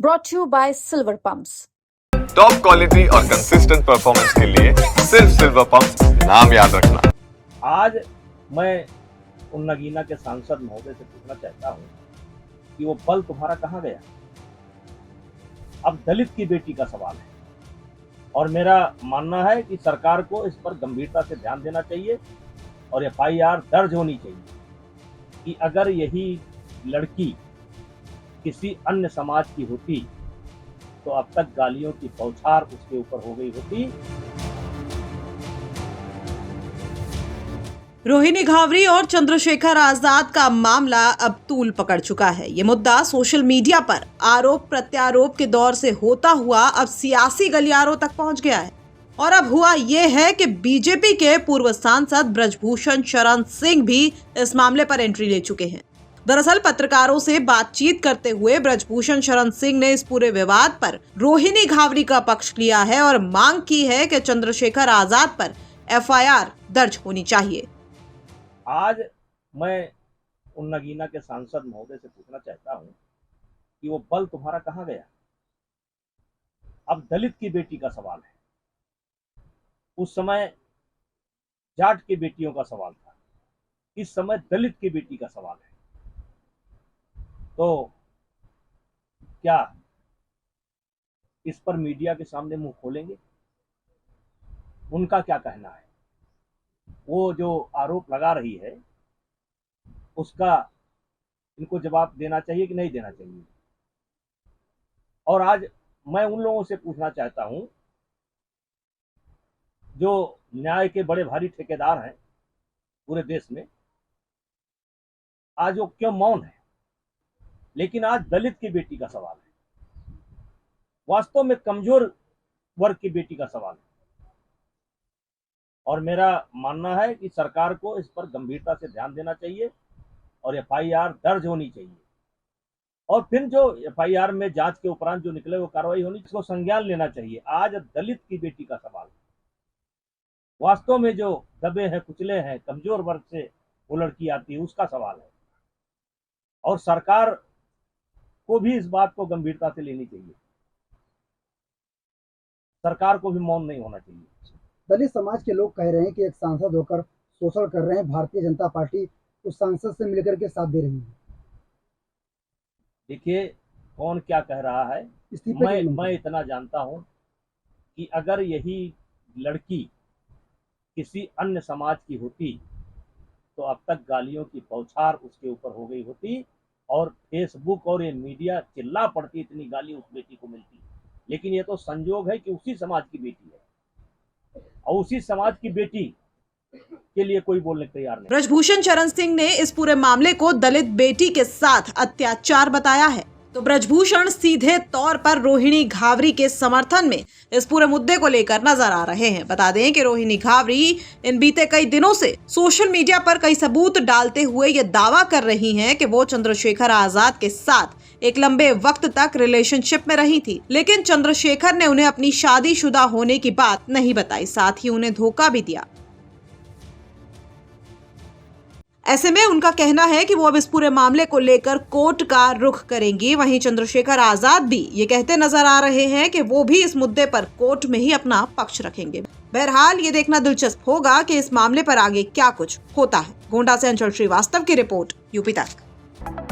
brought to you by Silver Pumps. Top quality और consistent performance के लिए सिर्फ सिल्वर पंप्स नाम याद रखना। आज मैं उन नगीना के सांसद महोदय से पूछना चाहता हूं कि वो बल तुम्हारा कहां गया। अब दलित की बेटी का सवाल है और मेरा मानना है कि सरकार को इस पर गंभीरता से ध्यान देना चाहिए और FIR दर्ज होनी चाहिए कि अगर यही लड़की किसी अन्य समाज की होती तो अब तक गालियों की बौछार उसके ऊपर हो गई होती। रोहिणी घावरी और चंद्रशेखर आजाद का मामला अब तूल पकड़ चुका है। ये मुद्दा सोशल मीडिया पर आरोप प्रत्यारोप के दौर से होता हुआ अब सियासी गलियारों तक पहुंच गया है। और अब हुआ ये है कि बीजेपी के पूर्व सांसद ब्रजभूषण शरण सिंह भी इस मामले पर एंट्री ले चुके हैं। दरअसल पत्रकारों से बातचीत करते हुए ब्रजभूषण शरण सिंह ने इस पूरे विवाद पर रोहिणी घावरी का पक्ष लिया है और मांग की है कि चंद्रशेखर आजाद पर FIR दर्ज होनी चाहिए। आज मैं उन नगीना के सांसद महोदय से पूछना चाहता हूं कि वो बल तुम्हारा कहां गया। अब दलित की बेटी का सवाल है, उस समय जाट की बेटियों का सवाल था, इस समय दलित की बेटी का सवाल है। तो क्या इस पर मीडिया के सामने मुंह खोलेंगे? उनका क्या कहना है? वो जो आरोप लगा रही है उसका इनको जवाब देना चाहिए कि नहीं देना चाहिए। और आज मैं उन लोगों से पूछना चाहता हूं जो न्याय के बड़े भारी ठेकेदार हैं पूरे देश में, आज वो क्यों मौन है। लेकिन आज दलित की बेटी का सवाल है, वास्तव में कमजोर वर्ग की बेटी का सवाल है और मेरा मानना है कि सरकार को इस पर गंभीरता से ध्यान देना चाहिए और FIR दर्ज होनी चाहिए और फिर जो FIR में जांच के उपरांत जो निकले वो कार्रवाई होनी, इसको संज्ञान लेना चाहिए। आज दलित की बेटी का सवाल है, वास्तव में जो दबे हैं, कुचले हैं, कमजोर वर्ग से वो लड़की आती है, उसका सवाल है और सरकार को भी इस बात को गंभीरता से लेनी चाहिए। सरकार को भी मौन नहीं होना चाहिए। दलित समाज के लोग कह रहे हैं कि एक सांसद होकर शोषण कर रहे हैं, भारतीय जनता पार्टी उस सांसद से मिलकर के साथ दे रही है। देखिए कौन क्या कह रहा है, मैं इतना जानता हूं कि अगर यही लड़की किसी अन्य समाज की होती तो अब तक गालियों की बौछार उसके ऊपर हो गई होती और फेसबुक और ये मीडिया चिल्ला पड़ती, इतनी गाली उस बेटी को मिलती। लेकिन ये तो संजोग है कि उसी समाज की बेटी है और उसी समाज की बेटी के लिए कोई बोलने को तैयार नहीं। ब्रजभूषण शरण सिंह ने इस पूरे मामले को दलित बेटी के साथ अत्याचार बताया है। तो ब्रजभूषण सीधे तौर पर रोहिणी घावरी के समर्थन में इस पूरे मुद्दे को लेकर नजर आ रहे हैं। बता दें कि रोहिणी घावरी इन बीते कई दिनों से सोशल मीडिया पर कई सबूत डालते हुए ये दावा कर रही हैं कि वो चंद्रशेखर आजाद के साथ एक लंबे वक्त तक रिलेशनशिप में रही थी, लेकिन चंद्रशेखर ने उन्हें अपनी शादीशुदा होने की बात नहीं बताई, साथ ही उन्हें धोखा भी दिया। ऐसे में उनका कहना है कि वो अब इस पूरे मामले को लेकर कोर्ट का रुख करेंगी। वहीं चंद्रशेखर आजाद भी ये कहते नजर आ रहे हैं कि वो भी इस मुद्दे पर कोर्ट में ही अपना पक्ष रखेंगे। बहरहाल ये देखना दिलचस्प होगा कि इस मामले पर आगे क्या कुछ होता है। गोंडा से अंचल श्रीवास्तव की रिपोर्ट, यूपी तक।